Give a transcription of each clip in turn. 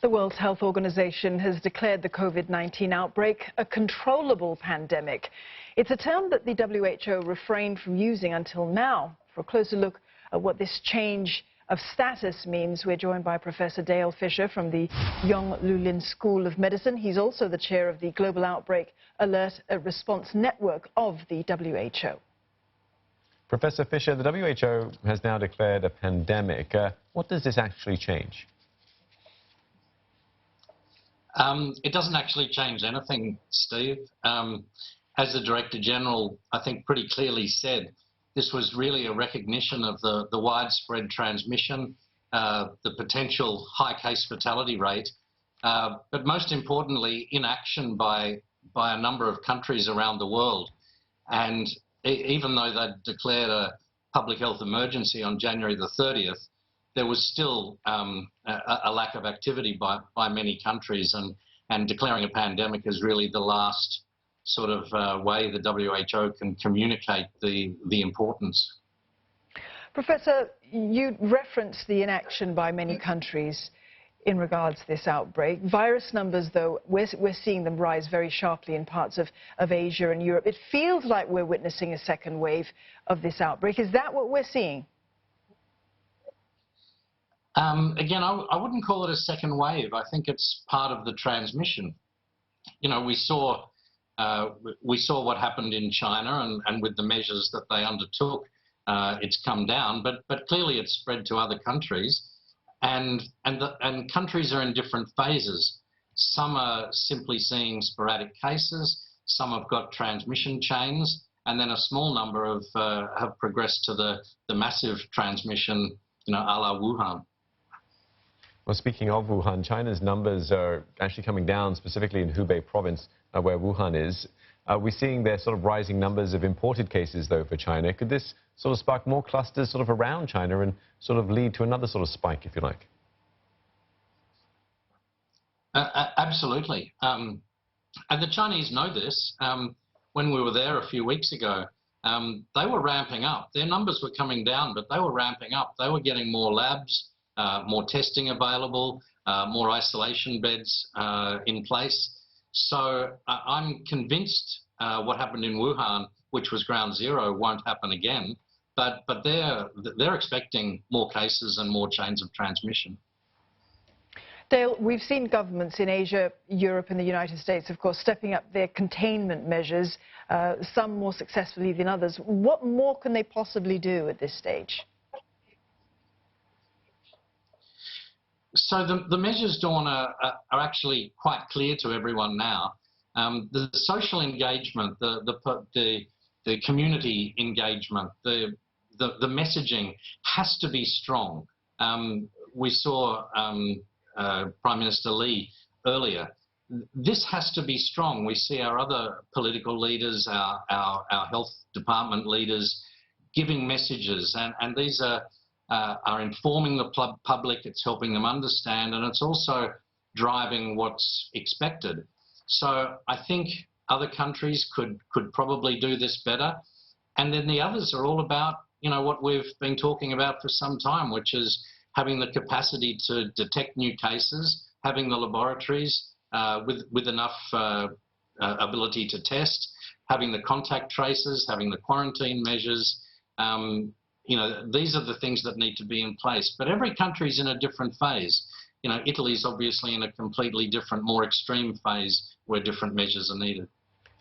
The World Health Organization has declared the COVID-19 outbreak a controllable pandemic. It's a term that the WHO refrained from using until now. For a closer look at what this change of status means, we're joined by Professor Dale Fisher from the Yong School of Medicine. He's also the chair of the Global Outbreak Alert Response Network of the WHO. Professor Fisher, the WHO has now declared a pandemic. What does this actually change? It doesn't actually change anything, Steve. As the Director General, I think, pretty clearly said, this was really a recognition of the widespread transmission, the potential high case fatality rate, but most importantly, inaction by a number of countries around the world. And even though they declared a public health emergency on January the 30th, there was still a lack of activity by many countries, and declaring a pandemic is really the last sort of way the WHO can communicate the importance. Professor, you referenced the inaction by many countries in regards to this outbreak. Virus numbers, though, we're seeing them rise very sharply in parts of Asia and Europe. It feels like we're witnessing a second wave of this outbreak. Is that what we're seeing? Again, I wouldn't call it a second wave. I think it's part of the transmission. You know, we saw what happened in China, and with the measures that they undertook, it's come down. But clearly, it's spread to other countries, and countries are in different phases. Some are simply seeing sporadic cases. Some have got transmission chains, and then a small number have progressed to the massive transmission, you know, a la Wuhan. Well, speaking of Wuhan, China's numbers are actually coming down, specifically in Hubei province, where Wuhan is. We're seeing their sort of rising numbers of imported cases, though, for China. Could this sort of spark more clusters sort of around China and sort of lead to another sort of spike, if you like? Absolutely. And the Chinese know this. When we were there a few weeks ago, they were ramping up. Their numbers were coming down, but they were ramping up. They were getting more labs, more testing available, more isolation beds in place. So I'm convinced what happened in Wuhan, which was ground zero, won't happen again. But they're expecting more cases and more chains of transmission. Dale, we've seen governments in Asia, Europe and the United States, of course, stepping up their containment measures, some more successfully than others. What more can they possibly do at this stage? So the measures, Dawn, are actually quite clear to everyone now. The social engagement, the community engagement, the messaging has to be strong. We saw Prime Minister Lee earlier. This has to be strong. We see our other political leaders, our health department leaders giving messages, and these are informing the public, it's helping them understand, and it's also driving what's expected. So I think other countries could probably do this better. And then the others are all about, you know, what we've been talking about for some time, which is having the capacity to detect new cases, having the laboratories with enough ability to test, having the contact traces, having the quarantine measures. You know, these are the things that need to be in place. But every country's in a different phase. You know, Italy's obviously in a completely different, more extreme phase where different measures are needed.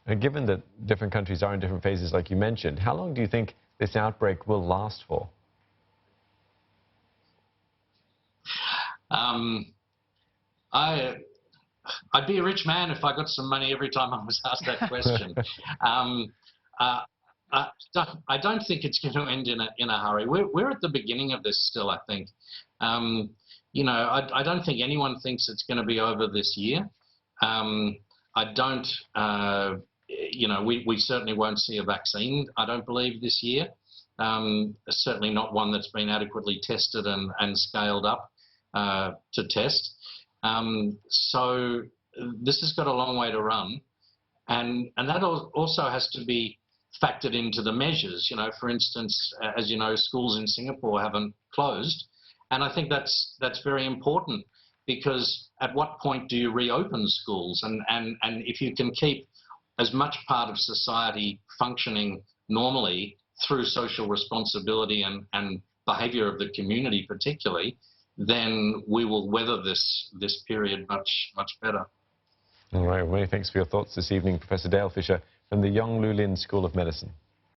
And given that different countries are in different phases, like you mentioned, how long do you think this outbreak will last for? I'd be a rich man if I got some money every time I was asked that question. I don't think it's going to end in a hurry. We're at the beginning of this still, I think. You know, I don't think anyone thinks it's going to be over this year. I don't, you know, we certainly won't see a vaccine, I don't believe, this year. Certainly not one that's been adequately tested and scaled up to test. So this has got a long way to run. And that also has to be factored into the measures. You know, for instance, as you know, schools in Singapore haven't closed, and I think that's very important. because at what point do you reopen schools? And if you can keep as much part of society functioning normally through social responsibility and behaviour of the community particularly, then we will weather this period much better. All right, well, many thanks for your thoughts this evening, Professor Dale Fisher from the Yong School of Medicine.